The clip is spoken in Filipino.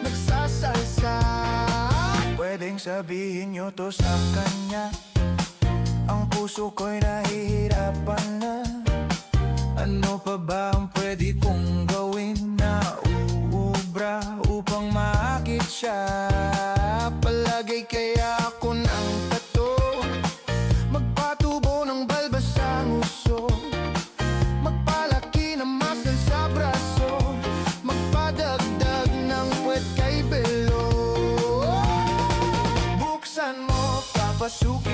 nagsasalsa. Pwedeng sabihin nyo to sa kanya, ang puso ko'y nahihirapan na. Ano pa ba ang pwede kong gawin na uubra upang maakit siya? Palagay kaya ako ng tato, magpatubo ng balbas sa nguso, magpalaki ng muscle sa braso, magpadagdag ng puwet kay belo. Buksan mo, papasok